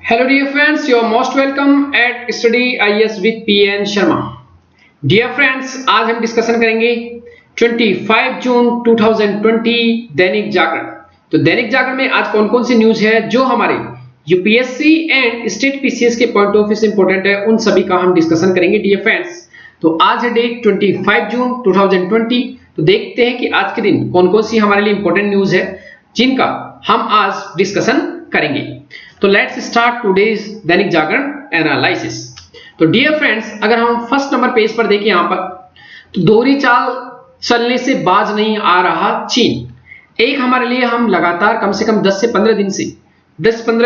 Hello dear friends, you are most welcome at Study IAS with PN Sharma. Dear friends, आज हम discussion करेंगे 25 जून 2020 दैनिक जागरण। तो दैनिक जागरण में आज कौन कौन सी न्यूज है जो हमारे यूपीएससी एंड स्टेट पीसीएस के पॉइंट ऑफ व्यू से इंपॉर्टेंट है, उन सभी का हम डिस्कशन करेंगे डियर फ्रेंड्स। तो आज है डेट 25 जून 2020। तो देखते हैं कि आज के दिन कौन कौन सी हमारे लिए इंपॉर्टेंट न्यूज है जिनका हम आज डिस्कशन करेंगे। तो let's start today's Dainik Jagran analysis. तो डियर फ्रेंड्स, अगर हम फर्स्ट नंबर पेज पर देखें यहाँ पर, तो दोहरी चाल चलने से बाज नहीं आ रहा चीन। एक हमारे लिए हम लगातार कम से कम 10 से 15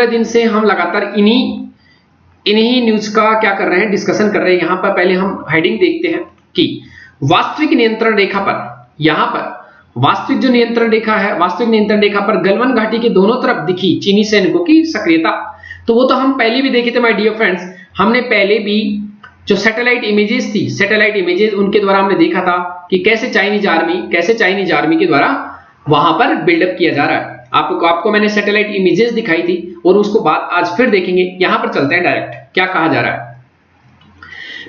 दिन से हम लगातार इन्हीं न्यूज का क्या कर रहे हैं, डिस्कशन कर रहे हैं। यहाँ पर पहले हम हेडिंग देखते हैं कि वास्तविक नियंत्रण रेखा पर, यहाँ पर वास्तविक जो नियंत्रण रेखा है, वास्तविक नियंत्रण रेखा पर गलवान घाटी के दोनों तरफ दिखी चीनी सैनिकों की सक्रियता। तो वो तो हम पहले भी देखे थे माय डियर फ्रेंड्स। हमने पहले भी जो सैटेलाइट इमेजेस थी, सैटेलाइट इमेजेस उनके द्वारा हमने देखा था कि कैसे चाइनीज आर्मी के द्वारा वहां पर बिल्डअप किया जा रहा है। आपको मैंने सैटेलाइट इमेजेस दिखाई थी और उसको बात आज फिर देखेंगे। यहां पर चलते हैं डायरेक्ट, क्या कहा जा रहा है।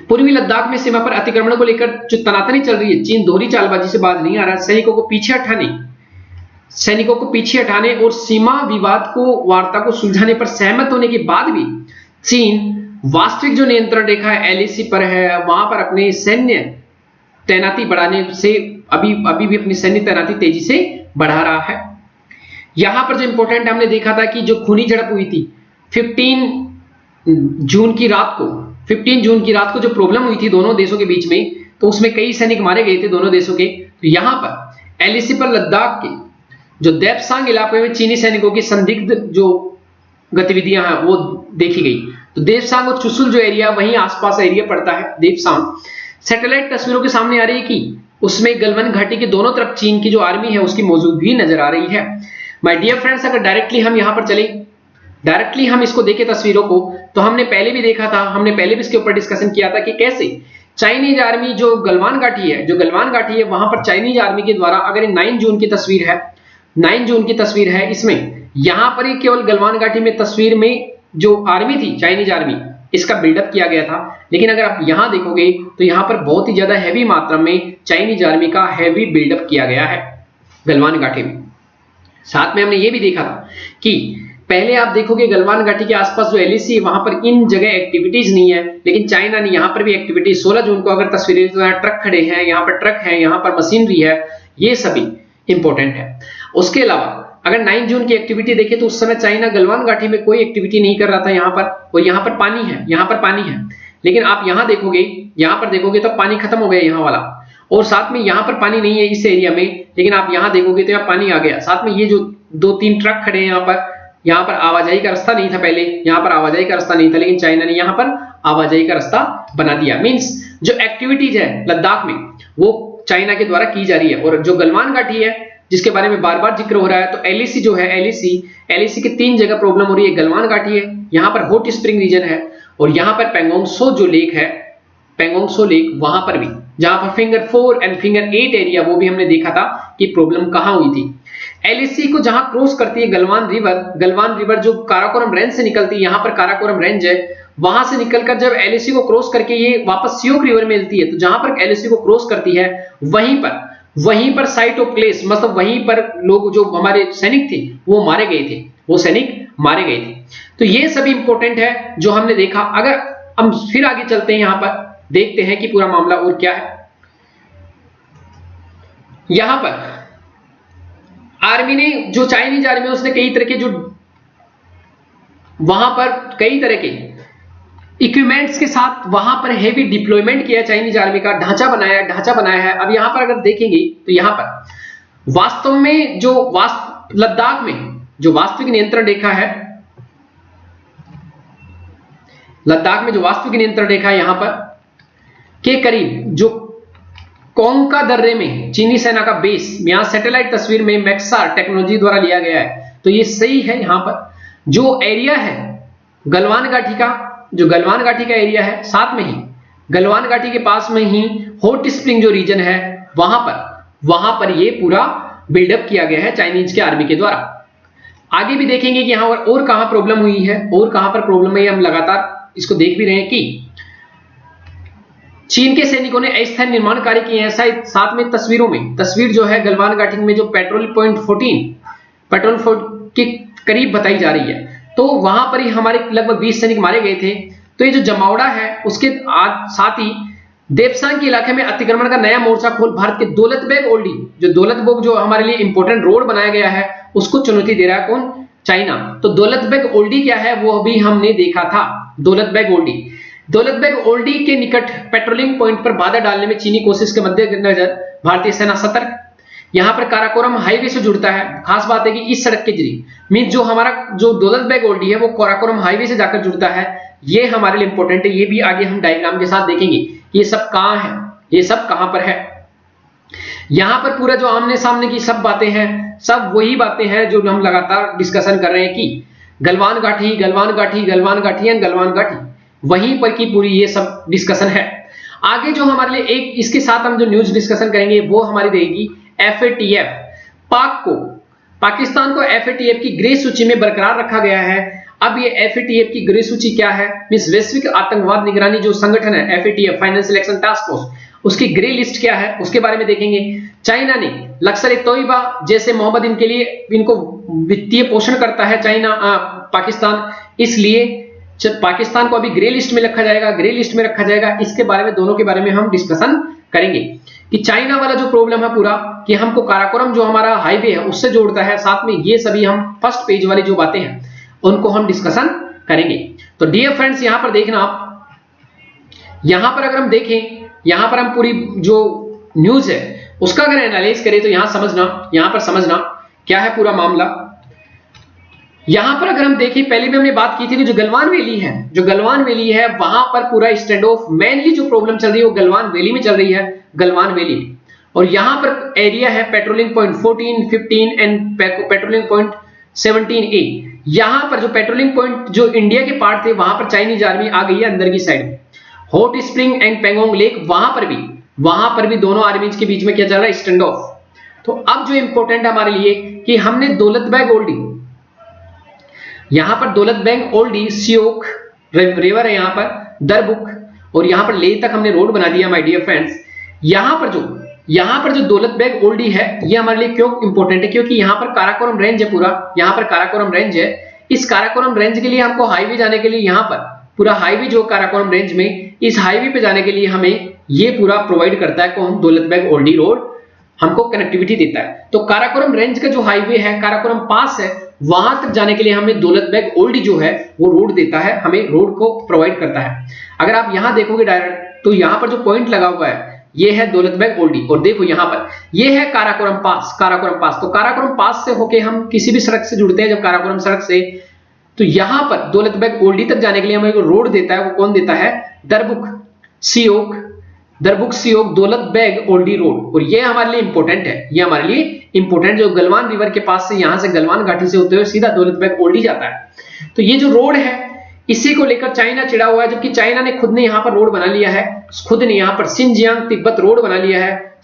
पूर्वी लद्दाख में सीमा पर अतिक्रमण को लेकर जो तनातनी चल रही है, चीन दोहरी चालबाजी से बाज नहीं आ रहा। सैनिकों को पीछे हटाने और सीमा विवाद को वार्ता को सुलझाने पर सहमत होने के बाद भी चीन वास्तविक जो नियंत्रण रेखा है एलएसी पर है, वहां पर अपने सैन्य तैनाती बढ़ाने से अभी भी अपनी सैन्य तैनाती तेजी से बढ़ा रहा है। यहां पर जो इंपॉर्टेंट हमने देखा था कि जो खूनी झड़प हुई थी 15 जून की रात को जो प्रॉब्लम हुई थी दोनों देशों के बीच में, तो उसमें कई सैनिक मारे गए थे दोनों देशों के। तो यहां पर एलएसी पर लद्दाख के जो देपसांग इलाके में चीनी सैनिकों की संदिग्ध जो गतिविधियां हैं वो देखी गई। तो देपसांग और चुशुल जो एरिया, वहीं आसपास एरिया पड़ता है देपसांग। सैटेलाइट तस्वीरों के सामने आ रही है कि उसमें गलवान घाटी के दोनों तरफ चीन की जो आर्मी है उसकी मौजूदगी नजर आ रही है। माय डियर फ्रेंड्स, अगर डायरेक्टली हम यहां पर चले, डायरेक्टली हम इसको देखें तस्वीरों को, तो हमने पहले भी देखा था, हमने पहले भी इसके ऊपर डिस्कशन किया था कि कैसे चाइनीज आर्मी जो गलवान घाटी है वहां पर चाइनीज आर्मी के द्वारा, अगर ये 9 जून की तस्वीर है, इसमें यहां पर ही केवल गलवान घाटी में तस्वीर में जो आर्मी थी चाइनीज आर्मी, इसका बिल्डअप किया गया था। लेकिन अगर आप यहां देखोगे तो यहां पर बहुत ही ज्यादा हैवी मात्रा में चाइनीज आर्मी का हैवी बिल्डअप किया गया है गलवान घाटी में। साथ में हमने ये भी देखा था कि पहले आप देखोगे गलवान घाटी के आसपास जो एलएसी है वहां पर इन जगह एक्टिविटीज नहीं है, लेकिन चाइना ने यहां पर भी एक्टिविटीज 16 जून को अगर तस्वीरें, तो यहाँ ट्रक खड़े हैं, यहाँ पर ट्रक है, यहाँ पर मशीनरी है, ये सभी इंपॉर्टेंट है। उसके अलावा अगर 9 जून की एक्टिविटी देखें तो उस समय चाइना गलवान घाटी में कोई एक्टिविटी नहीं कर रहा था यहाँ पर, और यहाँ पर पानी है। लेकिन आप यहाँ पर देखोगे तो पानी खत्म हो गया यहाँ वाला, और साथ में यहाँ पर पानी नहीं है इस एरिया में, लेकिन आप यहाँ देखोगे तो यहाँ पानी आ गया। साथ में ये जो 2-3 ट्रक खड़े हैं यहाँ पर आवाजाही का रास्ता नहीं था पहले, यहाँ पर आवाजाही का रास्ता नहीं था, लेकिन चाइना ने यहाँ पर आवाजाही का रास्ता बना दिया। मींस जो एक्टिविटीज है लद्दाख में वो चाइना के द्वारा की जा रही है। और जो गलवान घाटी है जिसके बारे में बार बार जिक्र हो रहा है, तो एलएसी जो है, एलएसी की 3 जगह प्रॉब्लम हो रही है। गलवान घाटी है, यहाँ पर हॉट स्प्रिंग रीजन है, और यहाँ पर पेंगोंगसो जो लेक है, पेंगोंगसो लेक, वहां पर भी जहां पर फिंगर 4 एंड फिंगर 8 एरिया, वो भी हमने देखा था कि प्रॉब्लम कहां हुई थी। एलएसी को जहां क्रॉस करती है गलवान रिवर जो काराकोरम रेंज से निकलती है, यहाँ पर काराकोरम रेंज है, वहां से निकलकर जब एलएसी को क्रॉस करके ये वापस सियोक रिवर में मिलती है, तो जहां पर एलएसी को क्रॉस करती है वहीं पर साइट ऑफ प्लेस, मतलब वहीं पर लोग जो हमारे सैनिक थे वो मारे गए थे। तो ये सभी इंपॉर्टेंट है जो हमने देखा। अगर हम फिर आगे चलते हैं, यहां पर देखते हैं कि पूरा मामला और क्या है। यहां पर आर्मी ने, जो चाइनीज आर्मी, उसने कई तरह के इक्विपमेंट्स के साथ वहां पर हेवी डिप्लॉयमेंट किया चाइनीज आर्मी का, ढांचा बनाया है। अब यहां पर अगर देखेंगे तो यहां पर वास्तव में जो लद्दाख में जो वास्तविक नियंत्रण रेखा है, यहां पर के करीब जो कोंका दर्रे में चीनी सेना का बेस, यहां सैटेलाइट तस्वीर में मैक्सार टेक्नोलॉजी द्वारा लिया गया है। तो ये सही है। यहां पर जो एरिया है गलवान घाटी का एरिया है, साथ में ही गलवान घाटी के पास में ही हॉट स्प्रिंग जो रीजन है, वहां पर ये पूरा बिल्डअप किया गया है चाइनीज के आर्मी के द्वारा। आगे भी देखेंगे कि यहां और कहां प्रॉब्लम हुई है, और कहां पर प्रॉब्लम है, हम लगातार इसको देख भी रहे हैं कि चीन के सैनिकों ने अस्थायी निर्माण कार्य किए हैं। साथ में तस्वीरों में, तस्वीर जो है गलवान घाटी में जो पेट्रोल पॉइंट 14 पेट्रोल के करीब बताई जा रही है, तो वहां पर ही हमारे लगभग 20 सैनिक मारे गए थे। तो ये जो जमावड़ा है उसके साथ ही देपसांग के इलाके में अतिक्रमण का नया मोर्चा खोल भारत के दौलतबेग ओल्डी, जो दौलतबेग जो हमारे लिए इंपॉर्टेंट रोड बनाया गया है, उसको चुनौती दे रहा है कौन? चाइना। तो दौलतबेग ओल्डी क्या है वो अभी हमने देखा था। दौलतबेग ओल्डी के निकट पेट्रोलिंग पॉइंट पर बाधा डालने में चीनी कोशिश के मद्देनजर भारतीय सेना सतर्क। यहां पर काराकोरम हाईवे से जुड़ता है। खास बात है कि इस सड़क के जरिए मीन जो हमारा जो दौलतबेग ओल्डी है वो काराकोरम हाईवे से जाकर जुड़ता है। ये हमारे लिए इंपॉर्टेंट है, ये भी आगे हम डायग्राम के साथ देखेंगे ये सब कहां है, ये सब कहां पर है। यहां पर पूरा जो आमने सामने की सब बातें हैं, सब वही बातें हैं जो हम लगातार डिस्कशन कर रहे हैं कि गलवान घाटी एंड गलवान घाटी, वहीं पर की पूरी ये सब डिस्कशन है। आगे जो हमारे लिए एक इसके साथ हम जो न्यूज डिस्कशन करेंगे वो हमारी रहेगी FATF। पाकिस्तान को FATF की ग्रे सूची में बरकरार रखा गया है। अब ये FATF की ग्रे सूची क्या है, मींस वैश्विक आतंकवाद निगरानी जो संगठन है FATF financial action task force, उसकी ग्रे लिस्ट क्या है उसके बारे में देखेंगे। चाइना ने लश्कर-ए-तोयबा जैसे मोहम्मद इनके लिए इनको वित्तीय पोषण करता है चाइना पाकिस्तान, इसलिए पाकिस्तान को अभी ग्रे लिस्ट में रखा जाएगा। इसके बारे में दोनों के बारे में हम डिस्कशन करेंगे कि चाइना वाला जो प्रॉब्लम है पूरा कि हमको काराकोरम जो हमारा हाईवे है उससे जोड़ता है, साथ में ये सभी हम फर्स्ट पेज वाली जो बातें हैं उनको हम डिस्कशन करेंगे। तो डियर फ्रेंड्स यहां पर देखना आप, यहां पर अगर हम देखें, यहां पर हम पूरी जो न्यूज है उसका अगर एनालाइज करें तो यहां पर समझना क्या है पूरा मामला। यहां पर अगर हम देखें, पहले भी हमने बात की थी कि जो गलवान वैली है वहां पर पूरा स्टैंड ऑफ मेनली जो प्रॉब्लम चल रही है वो गलवान वैली में चल रही है, गलवान वैली। और यहां पर एरिया है patrolling point 14, 15 and patrolling point 17A। यहां पर जो पेट्रोलिंग पॉइंट जो इंडिया के पार्ट थे वहां पर चाइनीज आर्मी आ गई है अंदर की side. Hot spring and Pangong lake वहां पर भी दोनों आर्मीज के बीच में क्या चल रहा है, स्टैंड ऑफ। तो अब जो इंपॉर्टेंट हमारे लिए कि हमने दौलतबेग ओल्डी, यहां पर दौलतबेग ओल्डी सियोक रिवर है, यहां पर दरबुक, और यहां पर लेह तक हमने रोड बना दिया माय डियर फ्रेंड्स। यहां पर जो दौलतबेग ओल्डी है ये हमारे लिए क्यों इंपॉर्टेंट है, क्योंकि यहां पर काराकोरम रेंज है पूरा, यहां पर काराकोरम रेंज है। इस काराकोरम रेंज के लिए हमको हाईवे जाने के लिए यहां पर पूरा हाईवे जो काराकोरम रेंज में, इस हाईवे पे जाने के लिए हमें ये पूरा प्रोवाइड करता है कौन, दौलतबेग ओल्डी रोड हमको कनेक्टिविटी देता है। तो काराकोरम रेंज का जो हाईवे है, काराकोरम पास है, वहां तक जाने के लिए हमें दौलतबेग ओल्डी जो है वो रोड देता है, हमें रोड को प्रोवाइड करता है। अगर आप यहां देखोगे डायरेक्ट तो यहां पर जो पॉइंट लगा हुआ है ये है दौलतबेग ओल्डी, और देखो यहां पर ये है काराकोरम पास। तो काराकोरम पास से होके हम किसी भी सड़क से जुड़ते हैं, जब काराकोरम सड़क से, तो यहां पर दौलतबेग ओल्डी तक जाने के लिए हमें रोड देता है, वो कौन देता है, दरबुक सियोक दौलतबेग ओल्डी रोड। और ये हमारे लिए इंपॉर्टेंट जो गलवान रिवर के पास से, यहां से गलवान घाटी से होते हुए सीधा दौलतबेग ओल्डी जाता है। तो ये जो रोड है इसी को लेकर चाइना चिढ़ा हुआ है, जबकि चाइना ने खुद ने यहां पर रोड बना लिया है, खुद ने यहां पर सिनजियांग तिब्बत रोड बना लिया है,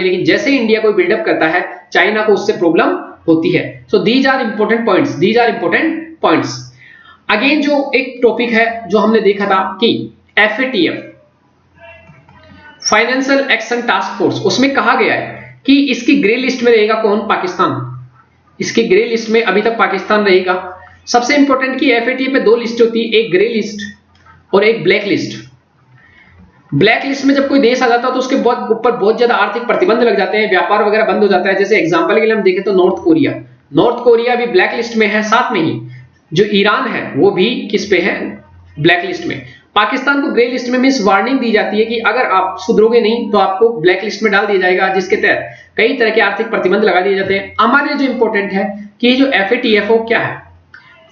लेकिन जैसे इंडिया को बिल्डअप करता है चाइना को उससे प्रॉब्लम होती है। So these are important points. Again जो एक टॉपिक है जो हमने देखा था कि FATF financial action task force, उसमें कहा गया है कि इसकी ग्रे लिस्ट में रहेगा कौन, पाकिस्तान। इसकी ग्रे लिस्ट में अभी तक पाकिस्तान रहेगा। सबसे इंपॉर्टेंट कि FATF में दो लिस्ट होती है, एक ग्रे लिस्ट और एक ब्लैक लिस्ट। ब्लैक लिस्ट में जब कोई देश आ जाता है तो उसके ऊपर बहुत ज्यादा आर्थिक प्रतिबंध लग जाते हैं, व्यापार वगैरह बंद हो जाता है। जैसे एग्जांपल के लिए हम देखें तो नॉर्थ कोरिया भी ब्लैक लिस्ट में है, साथ में ही जो ईरान है वो भी किस पे है, ब्लैक लिस्ट में। पाकिस्तान को ग्रे लिस्ट में मींस वार्निंग दी जाती है कि अगर आप सुधरोगे नहीं तो आपको ब्लैक लिस्ट में डाल दिया जाएगा, जिसके तहत कई तरह के आर्थिक प्रतिबंध लगा दिए जाते हैं। हमारे जो इंपॉर्टेंट है कि ये जो FATF क्या है,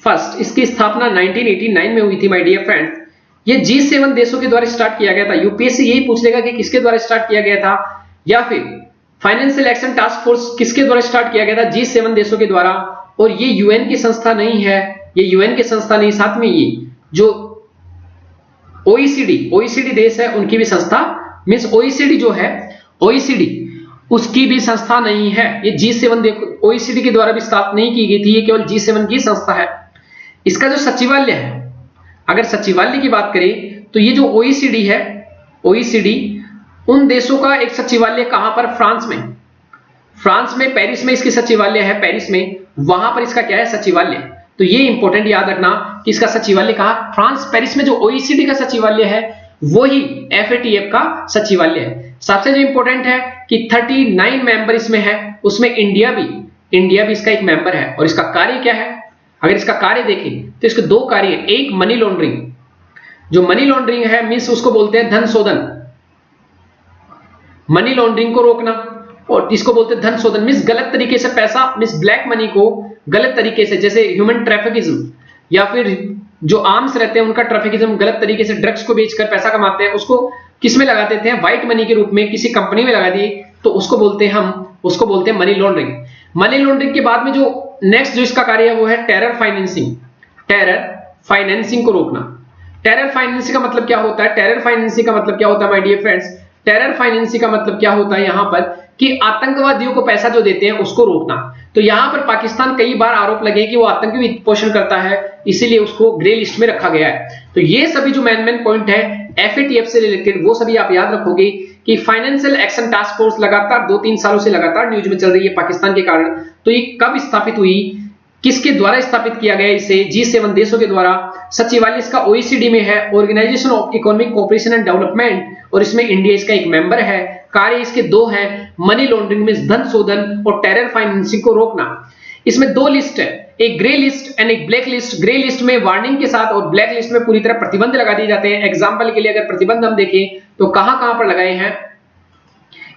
फर्स्ट इसकी स्थापना 1989 में हुई थी माय डियर फ्रेंड्स। ये G7 देशों के द्वारा स्टार्ट किया गया था। यूपीएससी यही पूछ लेगा कि किसके द्वारा स्टार्ट किया गया था, या फिर फाइनेंशियल एक्शन टास्क फोर्स किसके द्वारा स्टार्ट किया गया था, G7 देशों के द्वारा। और ये यूएन की संस्था नहीं है, साथ में ये जो OECD देश है उनकी भी संस्था, मींस OECD जो है, OECD उसकी भी संस्था नहीं है। ये G7 देखो OECD के द्वारा भी स्थापित नहीं की गई थी, ये केवल G7 की संस्था है। इसका जो सचिवालय है, अगर सचिवालय की बात करें तो ये जो OECD है, OECD उन देशों का एक सचिवालय कहां पर, फ्रांस में। फ्रांस में पेरिस में इसकी सचिवालय है, पेरिस में, वहां पर इसका क्या है, सचिवालय। तो ये इंपॉर्टेंट याद रखना कि इसका सचिवालय कहां, फ्रांस पेरिस में। जो OECD का सचिवालय है वही FATF का सचिवालय है। सबसे जो इंपॉर्टेंट है कि 39 मेंबर इसमें है, उसमें इंडिया भी इसका एक मेंबर है। और इसका कार्य क्या है, अगर इसका कार्य देखें तो इसके दो कार्य हैं। एक मनी लॉन्ड्रिंग, जो मनी लॉन्ड्रिंग है मींस उसको बोलते हैं धन शोधन, मनी लॉन्ड्रिंग को रोकना, और इसको बोलते हैं धन शोधन मींस गलत तरीके से पैसा, मींस ब्लैक मनी को गलत तरीके से, जैसे ह्यूमन ट्रैफिकिज्म या फिर जो आर्म्स रहते हैं उनका ट्रैफिकिज्म, गलत तरीके से ड्रग्स को बेचकर पैसा कमाते हैं, उसको किस में लगा देते हैं, व्हाइट मनी के रूप में किसी कंपनी में लगा दिए, तो उसको बोलते हैं मनी लॉन्ड्रिंग। मनी लॉन्ड्रिंग के बाद में जो नेक्स्ट जो इसका कार्य है वो है टेरर फाइनेंसिंग, टेरर फाइनेंसिंग को रोकना। टेरर फाइनेंसिंग का मतलब क्या होता है, टेरर फाइनेंसिंग का मतलब क्या होता है my dear friends, terror financing का मतलब क्या होता है यहां पर कि आतंकवादियों को पैसा जो देते हैं उसको रोकना। तो यहां पर पाकिस्तान कई बार आरोप लगे कि वो आतंकी वित्त पोषण करता है, इसीलिए उसको ग्रे लिस्ट में रखा गया है। तो ये सभी जो मेन पॉइंट है FATF से रिलेटेड वो सभी आप याद रखोगे कि फाइनेंशियल एक्शन टास्क फोर्स लगातार 2-3 सालों से लगातार न्यूज में चल रही है पाकिस्तान के कारण। तो ये कब स्थापित हुई, किसके द्वारा स्थापित किया गया, इसे G7 देशों के द्वारा। सचिवालय इसका OECD में है, Organisation of Economic Cooperation and Development, और इसमें इंडिया इसका एक मेंबर है। कार्य इसके दो हैं, मनी लॉन्ड्रिंग में धन शोधन और टेरर फाइनेंसिंग को रोकना। इसमें दो लिस्ट है, एक ग्रे लिस्ट एंड एक ब्लैक लिस्ट। ग्रे लिस्ट में वार्निंग के साथ और ब्लैक लिस्ट में पूरी तरह प्रतिबंध लगा दिए जाते हैं। एग्जांपल के लिए अगर प्रतिबंध हम देखें तो कहां-कहां पर लगाए हैं,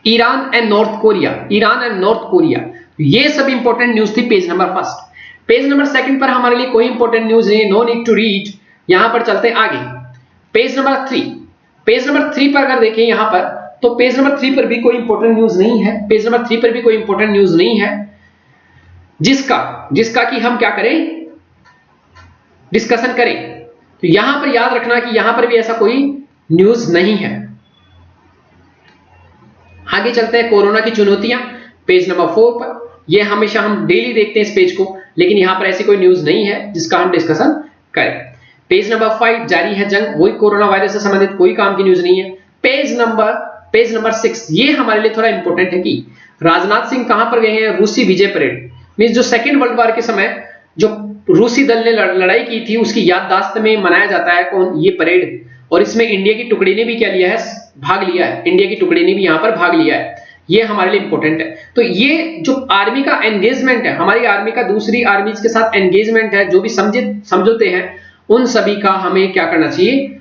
Iran and north Korea, Iran and north Korea. ये सब इंपॉर्टेंट न्यूज थी पेज नंबर 1। पेज नंबर 2 पर हमारे लिए कोई इंपॉर्टेंट न्यूज नहीं, नो नीड टू रीड। यहां पर चलते हैं आगे, पेज नंबर 3। पेज नंबर 3 पर अगर देखें यहां पर, तो पेज नंबर 3 पर भी कोई इंपॉर्टेंट न्यूज नहीं है। पेज नंबर 3 पर भी कोई इंपॉर्टेंट न्यूज नहीं है जिसका कि हम क्या करें, डिस्कशन करें। तो यहां पर याद रखना कि यहां पर भी ऐसा कोई न्यूज नहीं है। आगे चलते हैं, कोरोना की चुनौतियां, पेज नंबर 4 पर। यह हमेशा हम डेली देखते हैं इस पेज को, लेकिन यहां पर ऐसी कोई न्यूज नहीं है जिसका हम डिस्कशन करें। पेज नंबर 5, जारी है जंग, वही कोरोना वायरस से संबंधित कोई काम की न्यूज नहीं है। पेज नंबर 6, ये हमारे लिए थोड़ा इंपॉर्टेंट है कि राजनाथ सिंह कहां पर गए हैं, रूसी विजय परेड। मींस जो सेकेंड वर्ल्ड वॉर के समय जो रूसी दल ने लड़ाई की थी उसकी याददाश्त में मनाया जाता है कौन, ये परेड। और इसमें इंडिया की टुकड़ी ने भी क्या लिया है, भाग लिया है। इंडिया की टुकड़ी ने भी यहां पर भाग लिया है, ये हमारे लिए इंपॉर्टेंट है। तो ये जो आर्मी का एंगेजमेंट है, हमारी आर्मी का दूसरी आर्मीज के साथ एंगेजमेंट है, जो भी समझौते हैं उन सभी का हमें क्या करना चाहिए,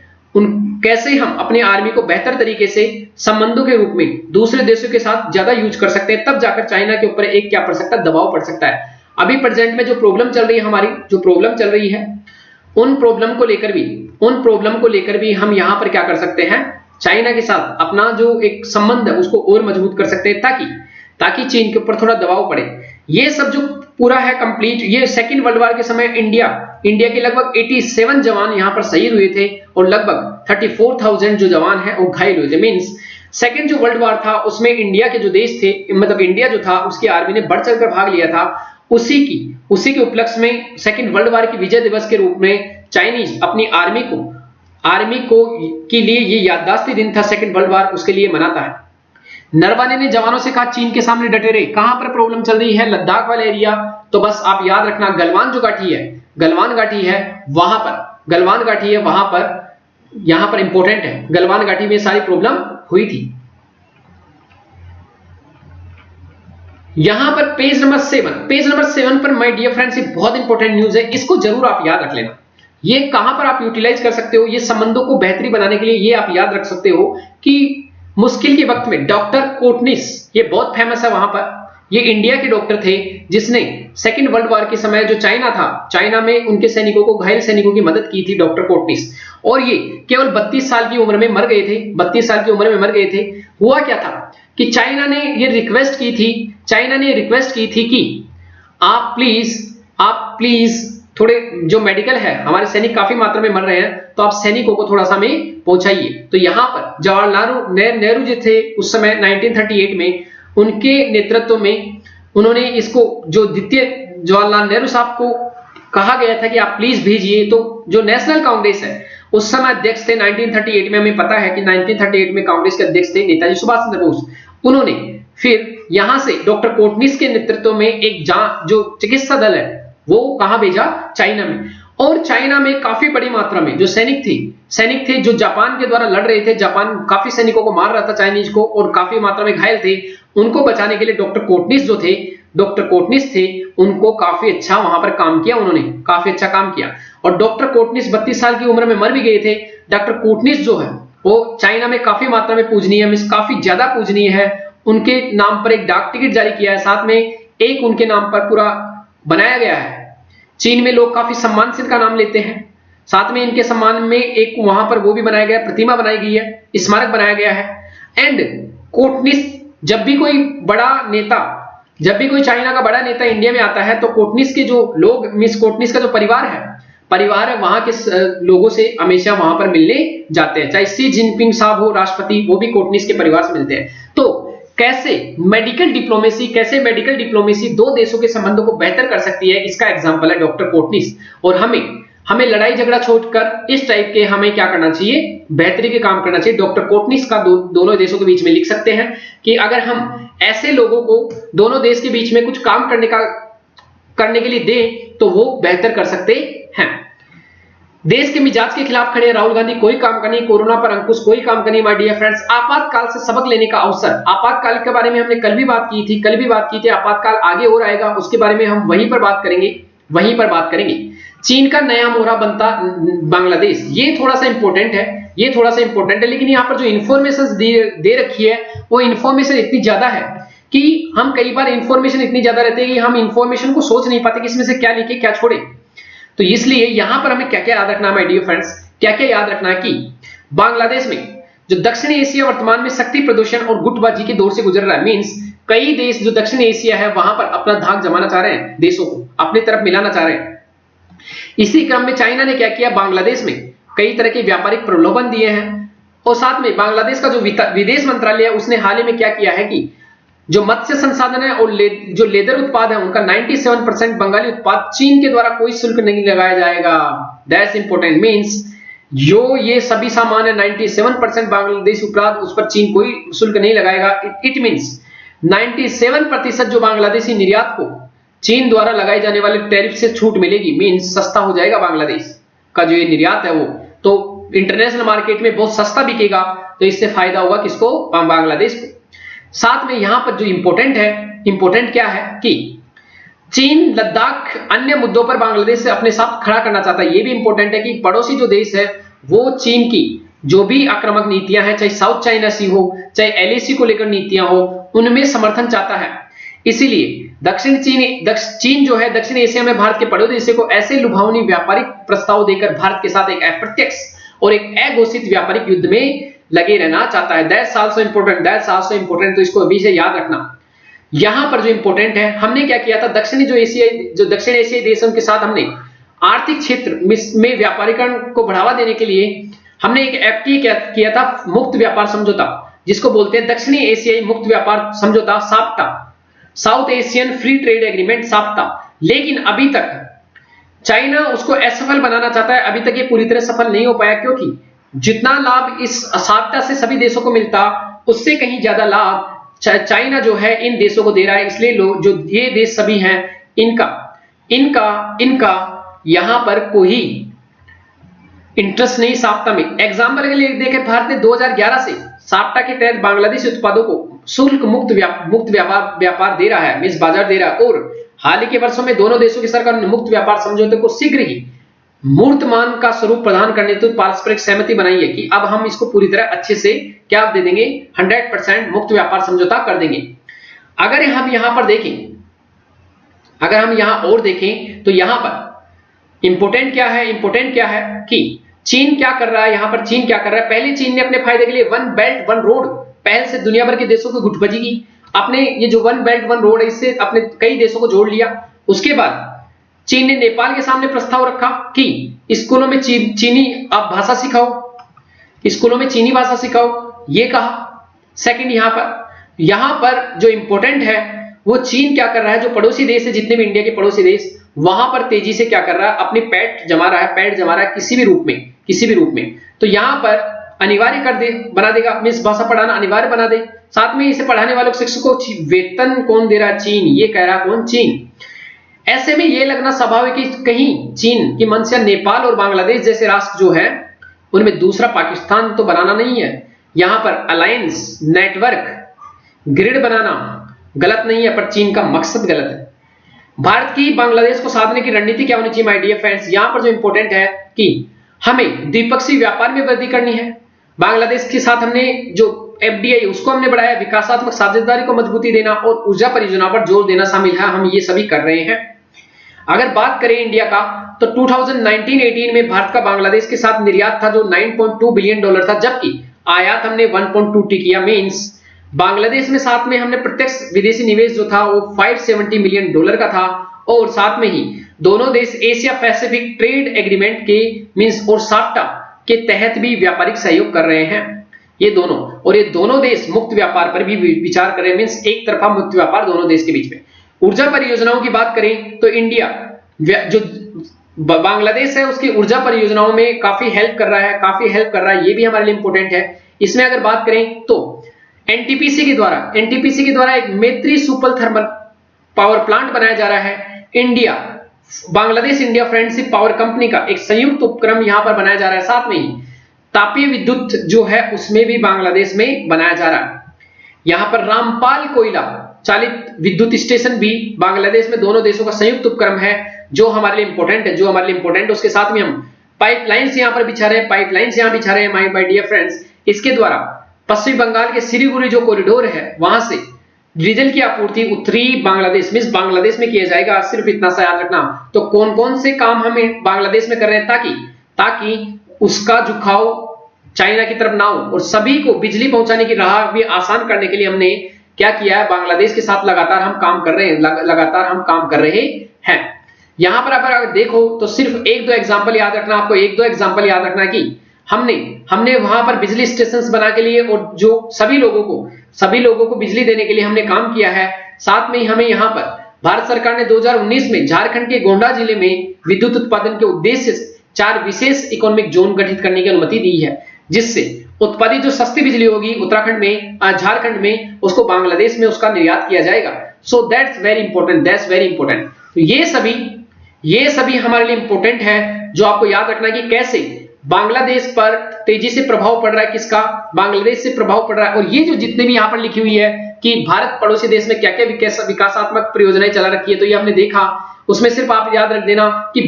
कैसे हम अपने आर्मी को बेहतर तरीके से संबंधों के रूप में दूसरे देशों के साथ ज्यादा यूज कर सकते हैं, तब जाकर चाइना के ऊपर एक क्या पड़ सकता है, दबाव पड़ सकता है। अभी प्रेजेंट में जो प्रॉब्लम चल रही है, हमारी जो प्रॉब्लम चल रही है, उन प्रॉब्लम को लेकर भी हम यहां पर क्या कर सकते हैं, चाइना के साथ अपना जो एक संबंध है उसको और मजबूत कर सकते हैं, ताकि चीन के ऊपर थोड़ा दबाव पड़े। ये सब जो पूरा है कंप्लीट, ये सेकेंड वर्ल्ड वॉर के समय इंडिया के लगभग 87 जवान यहां पर शहीद हुए थे और लगभग 34,000 जो जवान हैं वो घायल हुए थे। मींस सेकेंड जो वर्ल्ड वॉर था उसमें इंडिया के जो देश थे, मतलब इंडिया जो था उसकी आर्मी ने बढ़ चढ़कर भाग लिया था। उसी के उपलक्ष्य में सेकेंड वर्ल्ड वॉर की विजय दिवस के रूप में चाइनीज अपनी आर्मी को के लिए ये याददाश्ती दिन था सेकेंड वर्ल्ड वॉर, उसके लिए मनाता है। नरवणे ने जवानों से कहा चीन के सामने डटे रहे। कहां पर प्रॉब्लम चल रही है, लद्दाख वाला एरिया। तो बस आप याद रखना, गलवान घाटी है वहां पर, यहां पर इंपॉर्टेंट है, गलवान घाटी में सारी प्रॉब्लम हुई थी। यहां पर पेज नंबर 7 पर माय डियर फ्रेंड्स, ये बहुत इंपॉर्टेंट न्यूज है, इसको जरूर आप याद रख लेना। ये कहां पर आप यूटिलाइज कर सकते हो, ये संबंधों को बेहतरी बनाने के लिए ये आप याद रख सकते हो कि मुश्किल के वक्त में डॉक्टर कोटनिस, ये बहुत फेमस है वहां पर, ये इंडिया के डॉक्टर थे जिसने सेकेंड वर्ल्ड वॉर के समय जो चाइना था, चाइना में उनके सैनिकों को, घायल सैनिकों की मदद की थी डॉक्टर कोटनिस। और ये केवल 32 साल की उम्र में मर गए थे। हुआ क्या था कि चाइना ने ये रिक्वेस्ट की थी कि आप प्लीज थोड़े जो मेडिकल है, हमारे सैनिक काफी मात्रा में मर रहे हैं, तो आप सैनिकों को थोड़ा सा में पहुंचाइए। तो यहां पर जवाहरलाल नेहरू जी थे उस समय 1938 में, उनके नेतृत्व में उन्होंने इसको, जो द्वितीय जवाहरलाल नेहरू साहब को कहा गया था कि आप प्लीज भेजिए, तो जो नेशनल कांग्रेस है उस समय अध्यक्ष थे 1938 में, हमें पता है कि 1938 में कांग्रेस के अध्यक्ष थे नेताजी सुभाष चंद्र बोस। उन्होंने फिर यहां से डॉक्टर कोटनिस के नेतृत्व में एक जो चिकित्सा दल है वो कहां भेजा, चाइना में। और चाइना में काफी बड़ी मात्रा में जो सैनिक थे जो जापान के द्वारा लड़ रहे थे, जापान काफी सैनिकों को मार रहा था चाइनीज को, और काफी मात्रा में घायल थे, उनको बचाने के लिए डॉक्टर कोटनिस थे, उनको काफी अच्छा वहां पर काम किया, उन्होंने काफी अच्छा काम किया। और डॉक्टर कोटनिस 32 साल की उम्र में मर भी गए थे। डॉक्टर कोटनिस जो है वो चाइना में काफी मात्रा में पूजनीय है, काफी ज्यादा पूजनीय है। उनके नाम पर एक डाक टिकट जारी किया है, साथ में एक उनके नाम पर पूरा बनाया गया है। चीन में लोग काफी सम्मान से इनका नाम लेते हैं। साथ में इनके सम्मान में एक वहां पर वो भी बनाया गया, प्रतिमा बनाई गई है, स्मारक बनाया गया है। एंड कोटनिस, जब भी कोई चाइना का बड़ा नेता इंडिया में आता है तो कोटनिस के जो लोग, मिस कोटनिस का जो परिवार है वहां के लोगों से हमेशा वहां पर मिलने जाते हैं। चाहे शी जिनपिंग साहब हो राष्ट्रपति, वो भी कोटनिस के परिवार से मिलते हैं। तो कैसे मेडिकल डिप्लोमेसी दो देशों के संबंधों को बेहतर कर सकती है, इसका एग्जांपल है डॉक्टर कोटनिस। और हमें लड़ाई झगड़ा छोड़कर इस टाइप के हमें क्या करना चाहिए, बेहतरी के काम करना चाहिए। डॉक्टर कोटनिस का दोनों देशों के बीच में लिख सकते हैं कि अगर हम ऐसे लोगों को दोनों देश के बीच में कुछ काम करने के लिए दें तो वो बेहतर कर सकते हैं। देश के मिजाज के खिलाफ खड़े राहुल गांधी, कोई काम का नहीं, कोरोना पर अंकुश, कोई काम का नहीं। माय डियर फ्रेंड्स, आपातकाल से सबक लेने का अवसर। आपातकाल के बारे में हमने कल भी बात की थी, आपातकाल आगे और आएगा, उसके बारे में हम वहीं पर बात करेंगे। चीन का नया मोहरा बनता बांग्लादेश, ये थोड़ा सा इंपॉर्टेंट है, लेकिन यहाँ पर जो इंफॉर्मेशन दे रखी है वो इंफॉर्मेशन इतनी ज्यादा है कि हम कई बार इंफॉर्मेशन इतनी ज्यादा रहती है कि हम इंफॉर्मेशन को सोच नहीं पाते कि इसमें से क्या लिखे क्या छोड़े। तो इसलिए यहां पर हमें क्या क्या याद रखना है माय डियर फ्रेंड्स, क्या क्या याद रखना है कि बांग्लादेश में जो दक्षिण एशिया वर्तमान में शक्ति प्रदर्शन और गुटबाजी के दौर से गुजर रहा है। मींस कई देश जो दक्षिण एशिया है वहां पर अपना धाक जमाना चाह रहे हैं, देशों को अपनी तरफ मिलाना चाह रहे हैं। इसी क्रम में चाइना ने क्या किया, बांग्लादेश में कई तरह के व्यापारिक प्रलोभन दिए हैं। और साथ में बांग्लादेश का जो विदेश मंत्रालय है उसने हाल ही में क्या किया है कि जो मत्स्य संसाधन है और जो लेदर उत्पाद है उनका 97% बंगाली उत्पाद चीन के द्वारा कोई शुल्क नहीं लगाया जाएगा। That's important. मींस जो ये सभी सामान है 97% बांग्लादेश उत्पाद, उस पर चीन कोई शुल्क नहीं लगाएगा। इट मींस 97% जो बांग्लादेशी निर्यात को चीन द्वारा लगाए जाने वाले टैरिफ से छूट मिलेगी। मींस सस्ता हो जाएगा बांग्लादेश का जो ये निर्यात है वो, तो इंटरनेशनल मार्केट में बहुत सस्ता बिकेगा। तो इससे फायदा होगा किसको, बांग्लादेश को। साथ में यहां पर जो इंपॉर्टेंट क्या है कि चीन लद्दाख अन्य मुद्दों पर बांग्लादेश से अपने साथ खड़ा करना चाहता है। यह भी इंपॉर्टेंट है कि पड़ोसी जो देश है वो चीन की जो भी आक्रामक नीतियां हैं, चाहे साउथ चाइना सी हो, चाहे एलएसी को लेकर नीतियां हो, उनमें समर्थन चाहता है। इसीलिए चीन जो है दक्षिण एशिया में भारत के पड़ोसी देशों को ऐसे लुभावनी व्यापारिक प्रस्ताव देकर भारत के साथ एक अप्रत्यक्ष और एक अघोषित व्यापारिक युद्ध में लगे रहना चाहता है। दैट्स आल्सो इंपॉर्टेंट, तो इसको अभी से याद रखना। यहां पर जो इंपॉर्टेंट है, हमने क्या किया था, दक्षिण एशियाई देशों के साथ हमने आर्थिक क्षेत्र में व्यापारीकरण को बढ़ावा देने के लिए हमने एक एफटीए किया था, मुक्त व्यापार समझौता, जिसको बोलते हैं दक्षिणी एशियाई मुक्त व्यापार समझौता, SAFTA, south Asian free trade agreement, SAFTA. लेकिन अभी तक चाइना उसको असफल बनाना चाहता है। अभी तक ये पूरी तरह सफल नहीं हो पाया, क्योंकि जितना लाभ इस साफ्टा से सभी देशों को मिलता उससे कहीं ज्यादा लाभ चाइना जो है इन देशों को दे रहा है। इसलिए लोग जो ये देश सभी हैं इनका यहां पर कोई इंटरेस्ट नहीं साफ्टा में। एग्जाम्पल के लिए देखें, भारत ने 2011 से साफ्टा के तहत बांग्लादेशी उत्पादों को शुल्क मुक्त व्यापार दे रहा है, मींस बाजार दे रहा है। और हाल ही के वर्षों में दोनों देशों की सरकार ने मुक्त व्यापार समझौते को शीघ्र ही मूर्तमान का स्वरूप प्रदान करने तो पारस्परिक सहमति बनाई है कि अब हम इसको पूरी तरह अच्छे से क्या दे देंगे, 100% मुक्त व्यापार समझौता कर देंगे। अगर हम यहां पर देखें, अगर हम यहां और देखें तो यहां पर इंपॉर्टेंट क्या है कि चीन क्या कर रहा है। यहां पर चीन क्या कर रहा है, पहले चीन ने अपने फायदे के लिए वन बेल्ट वन रोड पहल से दुनिया भर के देशों को गुटबाजी की। अपने ये जो वन बेल्ट वन रोड है इससे अपने कई देशों को जोड़ लिया। उसके बाद चीन ने नेपाल के सामने प्रस्ताव रखा कि स्कूलों में चीनी भाषा सिखाओ, ये कहा। सेकंड, यहां पर यहां पर जो इंपॉर्टेंट है वो चीन क्या कर रहा है, जो पड़ोसी देश है, जितने भी इंडिया के पड़ोसी देश, वहां पर तेजी से क्या कर रहा है, अपनी पैठ जमा रहा है किसी भी रूप में, किसी भी रूप में। तो यहां पर अनिवार्य कर दे, बना देगा, मींस भाषा पढ़ाना अनिवार्य बना दे। साथ में इसे पढ़ाने वालों शिक्षकों को वेतन कौन दे रहा है, चीन। ये कह रहा कौन, चीन। ऐसे में ये लगना स्वाभाविक है कि कहीं चीन की मंशा नेपाल और बांग्लादेश जैसे राष्ट्र जो है उनमें दूसरा पाकिस्तान तो बनाना नहीं है। यहां पर अलायंस, नेटवर्क, ग्रिड बनाना गलत नहीं है, पर चीन का मकसद गलत है। भारत की बांग्लादेश को साधने की रणनीति क्या होनी चाहिए माय डियर फ्रेंड्स। यहां पर जो इंपॉर्टेंट है कि हमें द्विपक्षीय व्यापार में वृद्धि करनी है। बांग्लादेश के साथ हमने जो एफडीआई उसको हमने बढ़ाया, विकासात्मक साझेदारी को मजबूती देना और ऊर्जा परियोजना पर जोर देना शामिल है। हम ये सभी कर रहे हैं। अगर बात करें इंडिया का, तो 2019-18 में भारत का बांग्लादेश के साथ निर्यात था जो $9.2 बिलियन था, जबकि आयात हमने 1.2 किया। मींस बांग्लादेश में साथ में हमने प्रत्यक्ष विदेशी निवेश जो था वो $570 मिलियन का था। और साथ में ही दोनों देश एशिया पैसिफिक ट्रेड एग्रीमेंट के मींस और साफ्टा के तहत भी व्यापारिक सहयोग कर रहे हैं ये दोनों। और ये दोनों देश मुक्त व्यापार पर भी विचार कर रहे हैं, मींस एक तरफा मुक्त व्यापार दोनों देश के बीच में। ऊर्जा परियोजनाओं की बात करें तो इंडिया जो बांग्लादेश है उसकी ऊर्जा परियोजनाओं में काफी हेल्प कर रहा है, ये भी हमारे लिए इंपॉर्टेंट है। इसमें अगर बात करें तो एनटीपीसी के द्वारा एक मैत्री सुपल थर्मल पावर प्लांट बनाया जा रहा है। Bangladesh India friendship power company का एक संयुक्त उपक्रम यहां पर बनाया जा रहा है। साथ में ही तापीय विद्युत जो है उसमें भी बांग्लादेश में बनाया जा रहा है। यहां पर रामपाल कोयला चालित विद्युत स्टेशन भी बांग्लादेश में, दोनों देशों का संयुक्त उपक्रम है जो हमारे लिए इंपॉर्टेंट है। उसके साथ में हम पाइपलाइंस यहां पर बिछा रहे हैं माय डियर फ्रेंड्स। इसके द्वारा पश्चिमी बंगाल के सिलीगुड़ी जो कॉरिडोर है वहां से डीजल की आपूर्ति उत्तरी बांग्लादेश मींस बांग्लादेश में किया जाएगा। सिर्फ इतना सा याद रखना। तो कौन कौन से काम हमें बांग्लादेश में कर रहे हैं ताकि उसका झुकाव चाइना की तरफ ना हो और सभी को बिजली पहुंचाने की राह भी आसान करने के लिए हमने क्या किया है, बांग्लादेश के साथ लगातार हम काम कर रहे हैं। यहां पर अगर देखो तो सिर्फ एक दो एग्जांपल याद रखना कि हमने वहां पर बिजली स्टेशंस बना के लिए और जो सभी लोगों को बिजली देने के लिए हमने काम किया है। साथ में ही हमें यहां पर भारत सरकार ने 2019 में झारखंड के गोंडा जिले में विद्युत उत्पादन के उद्देश्य से 4 विशेष इकोनॉमिक जोन गठित करने की अनुमति दी है, जिससे उत्पादित जो सस्ती बिजली होगी उत्तराखंड में, झारखंड में, उसको बांग्लादेश में उसका निर्यात किया जाएगा। So that's very important. तो ये सभी हमारे लिए इंपॉर्टेंट है जो आपको याद रखना है कि कैसे बांग्लादेश पर तेजी से प्रभाव पड़ रहा है, किसका, बांग्लादेश से प्रभाव पड़ रहा है। और ये जो जितने भी यहां पर लिखी हुई है कि भारत पड़ोसी देश में क्या क्या विकासात्मक परियोजनाएं चला रखी है, तो ये हमने देखा। उसमें सिर्फ आप याद रख देना कि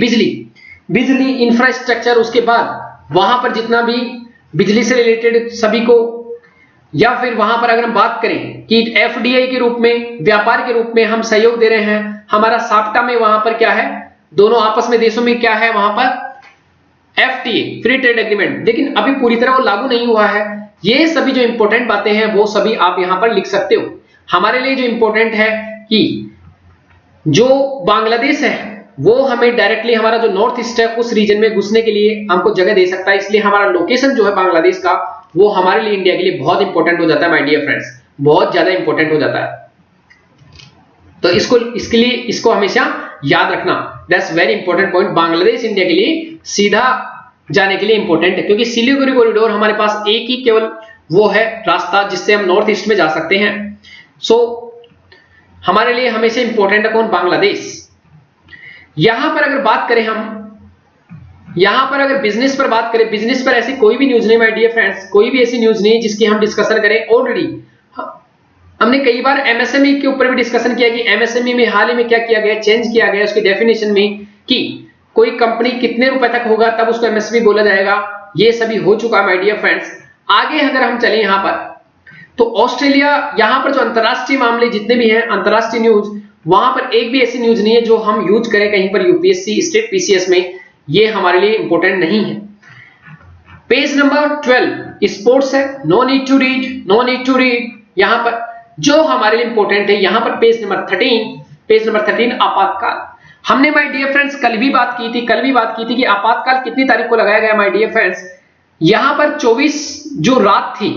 बिजली इंफ्रास्ट्रक्चर, उसके बाद वहां पर जितना भी बिजली से रिलेटेड सभी को, या फिर वहां पर अगर हम बात करें कि एफडीआई के रूप में, व्यापार के रूप में हम सहयोग दे रहे हैं। हमारा साफ्टा में वहां पर क्या है, दोनों आपस में देशों में क्या है, वहां पर एफटीए फ्री ट्रेड एग्रीमेंट, लेकिन अभी पूरी तरह वो लागू नहीं हुआ है। ये सभी जो इंपॉर्टेंट बातें हैं वो सभी आप यहां पर लिख सकते हो। हमारे लिए जो इंपॉर्टेंट है कि जो बांग्लादेश है वो हमें डायरेक्टली हमारा जो नॉर्थ ईस्ट है उस रीजन में घुसने के लिए हमको जगह दे सकता है। इसलिए हमारा लोकेशन जो है बांग्लादेश का वो हमारे लिए, इंडिया के लिए बहुत इंपॉर्टेंट हो जाता है माय डियर फ्रेंड्स, बहुत ज्यादा इंपॉर्टेंट हो जाता है। तो इसको हमेशा याद रखना। That's very important point. Bangladesh India के लिए सीधा जाने के लिए इंपॉर्टेंट है, क्योंकि सिलीगुड़ी कॉरिडोर हमारे पास एक ही केवल वो है रास्ता जिससे हम नॉर्थ ईस्ट में जा सकते हैं। सो हमारे लिए हमेशा इंपॉर्टेंट है कौन, बांग्लादेश। यहां पर अगर बात करें अगर बिजनेस पर बात करें, बिजनेस पर ऐसी कोई भी न्यूज नहीं माय डियर फ्रेंड्स, कोई भी ऐसी न्यूज नहीं जिसकी हम डिस्कशन करें। ऑलरेडी हमने कई बार एमएसएमई के ऊपर भी डिस्कशन किया कि एमएसएमई में हाल ही में क्या किया गया, चेंज किया गया उसकी डेफिनेशन में कि कोई कंपनी कितने रुपए तक होगा तब उसको एमएसएमई बोला जाएगा। ये सभी हो चुका है माय डियर फ्रेंड्स। आगे अगर हम चलें यहां पर, तो ऑस्ट्रेलिया, यहां पर जो अंतरराष्ट्रीय मामले जितने भी हैं, अंतरराष्ट्रीय न्यूज, वहां पर एक भी ऐसी न्यूज नहीं है जो हम यूज करें कहीं पर यूपीएससी स्टेट पीसीएस में। ये हमारे लिए इंपॉर्टेंट नहीं है। पेज नंबर 12 स्पोर्ट्स है, नो नीड टू रीड। यहां पर जो हमारे लिए इंपॉर्टेंट है, यहां पर पेज नंबर 13 आपातकाल। हमने माय डियर फ्रेंड्स कल भी बात की थी कि आपातकाल कितनी तारीख को लगाया गया माय डियर फ्रेंड्स। यहां पर 24 जो रात थी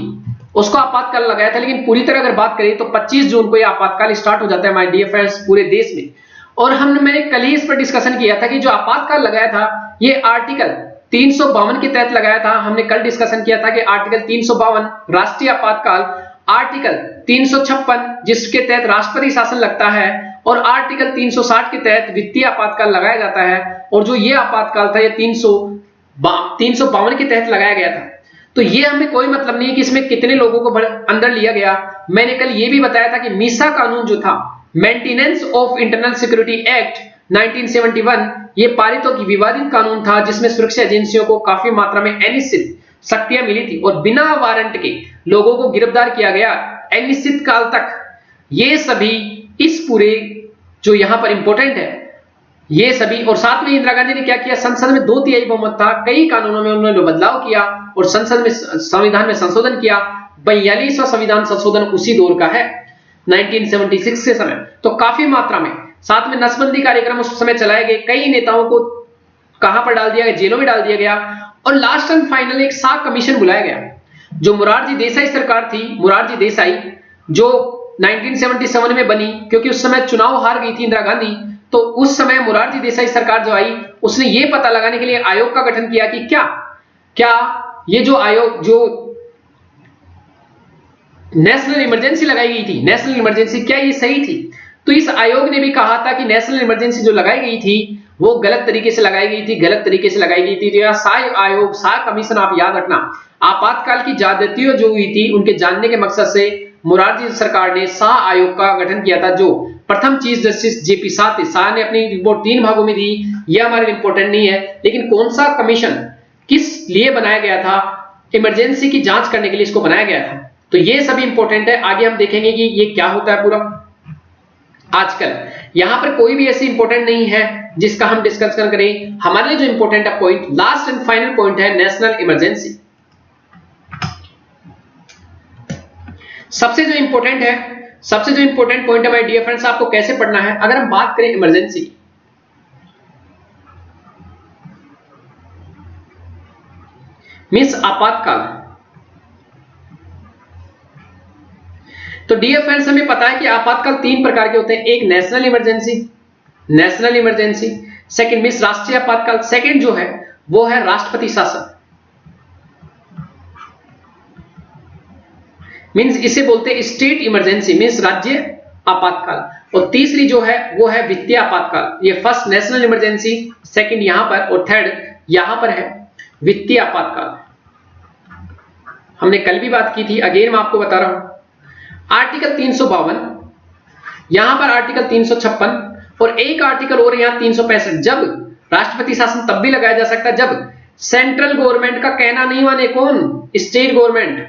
उसको आपातकाल लगाया था। लेकिन पूरी तरह अगर बात करें तो 25 जून को ये आपातकाल स्टार्ट हो जाता है माय डियर फ्रेंड्स पूरे देश में। और मैंने कल ही इस पर डिस्कशन किया था कि जो आपातकाल लगाया था ये आर्टिकल 352 के तहत लगाया था। हमने कल डिस्कशन किया था कि आर्टिकल 352 राष्ट्रीय आपातकाल, आर्टिकल 356 जिसके तहत राष्ट्रपति शासन लगता है, और आर्टिकल 360 के तहत वित्तीय आपातकाल लगाया जाता है। और जो ये आपातकाल था ये 352 के तहत लगाया गया था। तो ये हमें कोई मतलब नहीं है कि इसमें कितने लोगों को अंदर लिया गया। मैंने कल ये भी बताया था कि मीसा कानून जो था, maintenance of internal security act 1971, ये पारित की विवादित कानून था जिसमें सुरक्षा एजेंसियों को काफी मात्रा में अनिश्चित शक्तियां मिली थी और बिना वारंट के लोगों को गिरफ्तार किया गया अनिश्चित काल तक। ये सभी इस पूरे जो यहां पर इंपॉर्टेंट है ये सभी। और साथ में इंदिरा गांधी ने क्या किया, संसद में 2/3 बहुमत था, कई कानूनों में उन्होंने बदलाव किया और संसद में संविधान में संशोधन किया। 42वां संविधान संशोधन उसी दौर का है 1976 के समय। तो काफी मात्रा में साथ में नसबंदी कार्यक्रम उस समय चलाए गए, कई नेताओं को कहां पर डाल दिया गया, जेलों में डाल दिया गया। और लास्ट एंड फाइनल एक साख कमीशन बुलाया गया जो मोरारजी देसाई सरकार थी, मोरारजी देसाई जो 1977 में बनी, क्योंकि उस समय चुनाव हार गई थी इंदिरा गांधी। तो उस समय मोरारजी देसाई सरकार जो आई उसने ये पता लगाने के लिए आयोग का गठन किया कि क्या ये जो आयोग जो नेशनल इमरजेंसी लगाई गई थी, नेशनल इमरजेंसी क्या ये सही थी। तो इस आयोग ने भी कहा था कि नेशनल इमरजेंसी जो लगाई गई थी वो गलत तरीके से लगाई गई थी, गलत तरीके से लगाई गई थी। तो यह साय आयोग, साय कमीशन आप याद रखना, आपातकाल की ज्यादतियों जो हुई थी उनके जानने के मकसद से मोरारजी सरकार ने शाह आयोग का गठन किया था। जो प्रथम चीफ जस्टिस जेपी शाह थे, शाह ने अपनी रिपोर्ट 3 भागों में दी। यह हमारे लिए इंपॉर्टेंट नहीं है, लेकिन कौन सा कमीशन किस लिए बनाया गया था, इमरजेंसी की जांच करने के लिए इसको बनाया गया था। तो ये सभी इंपॉर्टेंट है। आगे हम देखेंगे कि ये क्या होता है पूरा। आजकल यहां पर कोई भी ऐसी इंपॉर्टेंट नहीं है जिसका हम डिस्कशन करें। हमारे लिए जो इंपॉर्टेंट है point, last and final point है नेशनल इमरजेंसी। सबसे जो इंपॉर्टेंट पॉइंट है माय डियर फ्रेंड्स, आपको कैसे पढ़ना है। अगर हम बात करें इमरजेंसी, मींस आपातकाल, तो डियर फ्रेंड्स हमें पता है कि आपातकाल 3 प्रकार के होते हैं। एक नेशनल इमरजेंसी, सेकंड मींस राष्ट्रीय आपातकाल, सेकंड जो है वो है राष्ट्रपति शासन, मींस इसे बोलते हैं स्टेट इमरजेंसी, मींस राज्य आपातकाल। और तीसरी जो है वो है वित्तीय आपातकाल। ये फर्स्ट नेशनल इमरजेंसी, सेकंड यहां पर, और थर्ड यहां पर है वित्तीय आपातकाल। हमने कल भी बात की थी, अगेन मैं आपको बता रहा हूं। आर्टिकल 352, यहां पर आर्टिकल 356 और एक आर्टिकल और यहां 365। जब राष्ट्रपति शासन तब भी लगाया जा सकता है जब सेंट्रल गवर्नमेंट का कहना नहीं माने। कौन? स्टेट गवर्नमेंट,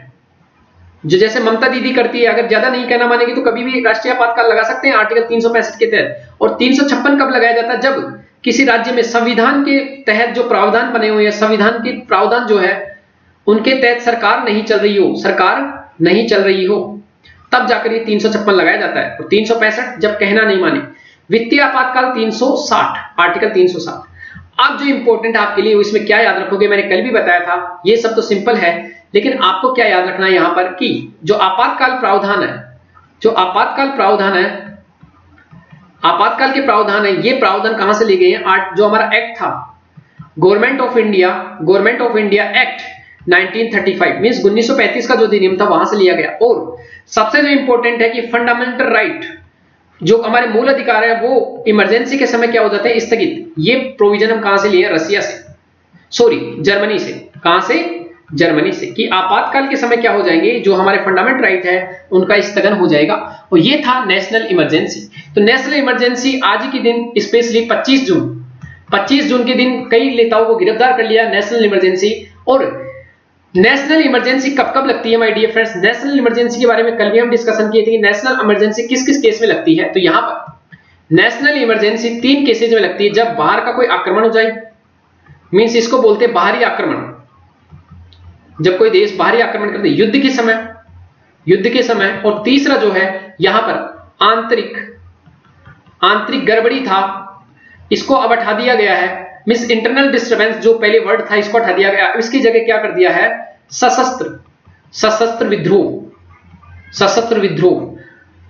जो जैसे ममता दीदी करती है, अगर ज्यादा नहीं कहना मानेगी तो कभी भी राष्ट्रीय आपातकाल लगा सकते हैं आर्टिकल 365 के तहत। और 356 कब लगाया जाता है? जब किसी राज्य में संविधान के तहत जो प्रावधान बने हुए हैं, संविधान के प्रावधान जो है उनके तहत सरकार नहीं चल रही हो, तब जाकर ये 356 लगाया जाता है। और 365 जब कहना नहीं माने। वित्तीय आपातकाल 360, आर्टिकल 360। अब जो इंपॉर्टेंट आपके लिए इसमें क्या याद रखोगे, मैंने कल भी बताया था, ये सब तो सिंपल है, लेकिन आपको क्या याद रखना है यहां पर कि जो आपातकाल प्रावधान है, आपातकाल के प्रावधान है, ये प्रावधान कहां से लिए गए हैं? जो हमारा एक्ट था, government of India act 1935, means 1935 का जो अधिनियम था वहां से लिया गया। और सबसे जो इंपॉर्टेंट है कि फंडामेंटल राइट, जो हमारे मूल अधिकार है, वो इमरजेंसी के समय क्या हो जाते हैं? स्थगित। ये प्रोविजन हम कहां से लिए? जर्मनी से। कहां से? जर्मनी से। कि आपातकाल के समय क्या हो जाएंगे, जो हमारे फंडामेंटल राइट है उनका स्थगन हो जाएगा। और ये था नेशनल इमरजेंसी। तो नेशनल इमरजेंसी आज के दिन स्पेशली 25 जून के दिन कई नेताओं को गिरफ्तार कर लिया नेशनल इमरजेंसी। और नेशनल इमरजेंसी कब लगती है my dear friends? National emergency के बारे में कल भी हम डिस्कशन किए थे कि नेशनल इमरजेंसी किस किस केस में लगती है। तो यहां पर नेशनल इमरजेंसी 3 केसेज में लगती है। जब बाहर का कोई आक्रमण हो जाए, मींस इसको बोलते हैं बाहरी आक्रमण, जब कोई देश बाहरी आक्रमण करते, युद्ध के समय। और तीसरा जो है यहां पर आंतरिक गड़बड़ी था, इसको अब हटा दिया गया है, मींस इंटरनल डिस्टर्बेंस जो पहले वर्ड था इसको हटा दिया गया। इसकी जगह क्या कर दिया है? सशस्त्र विद्रोह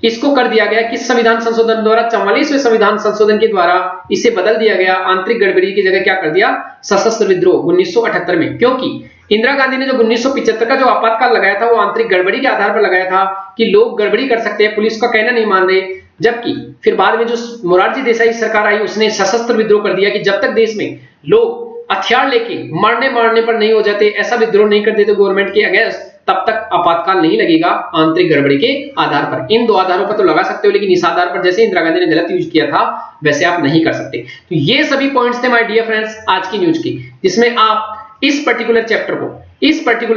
इसको कर दिया गया किस संविधान संशोधन द्वारा? 44वें संविधान संशोधन के द्वारा इसे बदल दिया गया। आंतरिक गड़बड़ी की जगह क्या कर दिया? सशस्त्र विद्रोह 1978 में। क्योंकि इंदिरा गांधी ने जो 1975 का जो आपातकाल लगाया था वो आंतरिक गड़बड़ी के आधार पर लगाया था कि लोग गड़बड़ी कर सकते हैं, पुलिस का कहना नहीं मान रहे। जबकि फिर बाद में जो मोरारजी देसाई सरकार आई उसने सशस्त्र विद्रोह कर दिया कि जब तक देश में लोग हथियार लेके मारने पर नहीं हो जाते, ऐसा विद्रोह नहीं कर देते गवर्नमेंट के अगेंस्ट, तब तक आपातकाल नहीं लगेगा आंतरिक गड़बड़ी के आधार पर। इन दो आधारों पर तो लगा सकते हो, लेकिन इस आधार पर जैसे इंदिरा गांधी ने गलत यूज किया था वैसे आप नहीं कर सकते। तो ये सभी पॉइंट्स थे माय डियर फ्रेंड्स आज की न्यूज की, जिसमें आप इस पर्टिकुलर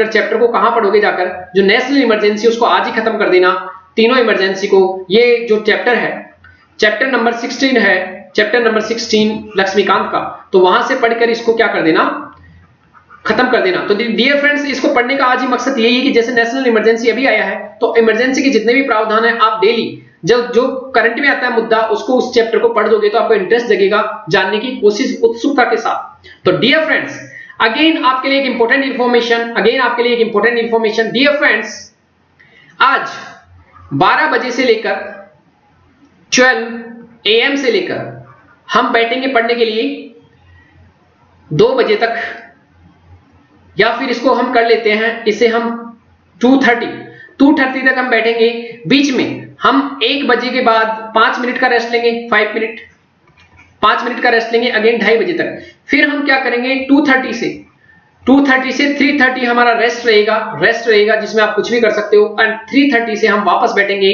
चैप्टर को कहां पढ़ोगे जाकर? जो नेशनल इमरजेंसी उसको आज ही खत्म कर देना, तीनों इमरजेंसी को। ये जो चैप्टर है, चैप्टर नंबर 16 है, चैप्टर नंबर 16 लक्ष्मीकांत का, तो वहां से पढ़कर इसको क्या कर देना, खत्म कर देना। तो डियर फ्रेंड्स, इसको पढ़ने का आज ही मकसद यही है कि जैसे नेशनल इमरजेंसी अभी आया है तो इमरजेंसी के जितने भी प्रावधान है आप डेली जो करंट में आता है मुद्दा उसको उस चैप्टर को पढ़ दोगे तो आपको इंटरेस्ट जगेगा जानने की कोशिश उत्सुकता के साथ। तो डियर फ्रेंड्स, अगेन आपके लिए एक इंपॉर्टेंट इंफॉर्मेशन, डियर फ्रेंड्स, आज 12 बजे से लेकर 12 AM से लेकर हम बैठेंगे पढ़ने के लिए 2 बजे तक, या फिर इसको हम कर लेते हैं, इसे हम 2:30 तक हम बैठेंगे। बीच में हम 1 बजे के बाद 5 मिनट का रेस्ट लेंगे, 5 मिनट का रेस्ट लेंगे, अगेन 2:30 बजे तक। फिर हम क्या करेंगे, 2:30 से 3:30 हमारा रेस्ट रहेगा जिसमें आप कुछ भी कर सकते हो। एंड 3:30 से हम वापस बैठेंगे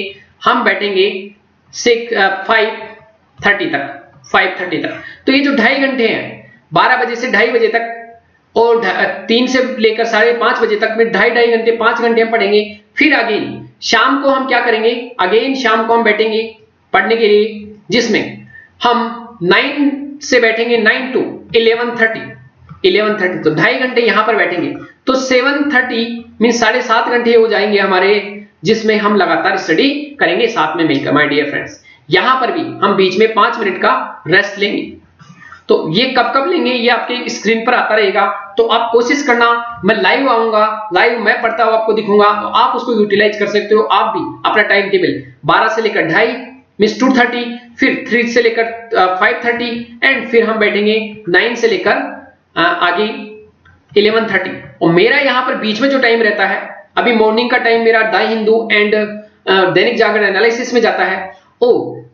5:30 तक। तो ये जो 2.5 घंटे हैं, 12 बजे से 2:30 बजे तक और 3 से लेकर 5:30 बजे तक में 2.5 घंटे, 5 घंटे हम पढ़ेंगे। फिर अगेन शाम को हम क्या करेंगे, शाम को हम बैठेंगे पढ़ने के लिए, जिसमें हम 9 से बैठेंगे 9 to 11:30, तो 2.5 घंटे यहां पर बैठेंगे। तो 7:30 मींस 7.5 घंटे हो जाएंगे हमारे, जिसमें हम लगातार स्टडी करेंगे साथ में मिलकर माय डियर फ्रेंड्स। यहां पर भी हम बीच में 5 मिनट का रेस्ट लेंगे। तो ये कब लेंगे ये आपके स्क्रीन पर आता रहेगा, तो आप कोशिश करना, मैं लाइव आऊंगा, लाइव मैं पढ़ता हुआ आपको दिखूंगा, तो आप उसको यूटिलाइज कर सकते हो। आप भी अपना टाइम टेबल 12 से लेकर 2:30 मींस 2:30, फिर 3 से लेकर 5:30 एंड फिर हम बैठेंगे 9 से लेकर आगे 11:30। और मेरा यहां पर बीच में जो टाइम रहता है, अभी मॉर्निंग का टाइम मेरा the Hindu and Dainik Jagran analysis में जाता है।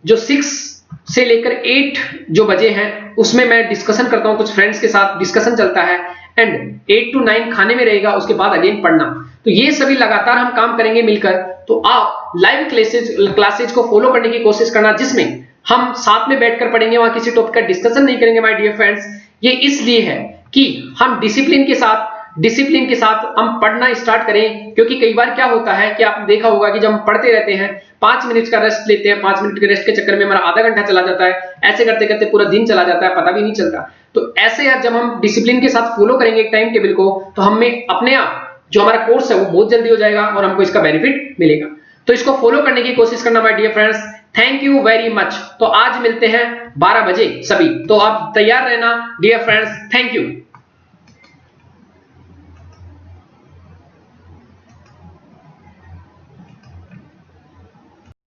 जो 6 से लेकर 8 जो बजे हैं उसमें मैं डिस्कशन करता हूं, कुछ फ्रेंड्स के साथ डिस्कशन चलता है, एंड 8 to 9 खाने में रहेगा, उसके बाद अगेन पढ़ना। तो ये सभी लगातार हम काम करेंगे मिलकर। तो आप लाइव क्लासेज को फॉलो करने की कोशिश करना, जिसमें हम साथ में बैठकर पढ़ेंगे, वहां किसी टॉपिक का डिस्कशन नहीं करेंगे माय डियर फ्रेंड्स। ये इसलिए है कि हम डिसिप्लिन के साथ हम पढ़ना स्टार्ट करें, क्योंकि कई बार क्या होता है कि आपने देखा होगा कि जब हम पढ़ते रहते हैं 5 मिनट का रेस्ट लेते हैं, 5 मिनट के रेस्ट के चक्कर में हमारा आधा घंटा चला जाता है, ऐसे करते करते पूरा दिन चला जाता है, पता भी नहीं चलता। तो ऐसे जब हम डिसिप्लिन के साथ फॉलो करेंगे एक टाइम टेबल को, तो हमें अपने आप जो हमारा कोर्स है वो बहुत जल्दी हो जाएगा और हमको इसका बेनिफिट मिलेगा। तो इसको फॉलो करने की कोशिश करना my dear friends. Thank you very much. तो आज मिलते हैं 12 बजे सभी, तो आप तैयार रहना डियर फ्रेंड्स। Thank you.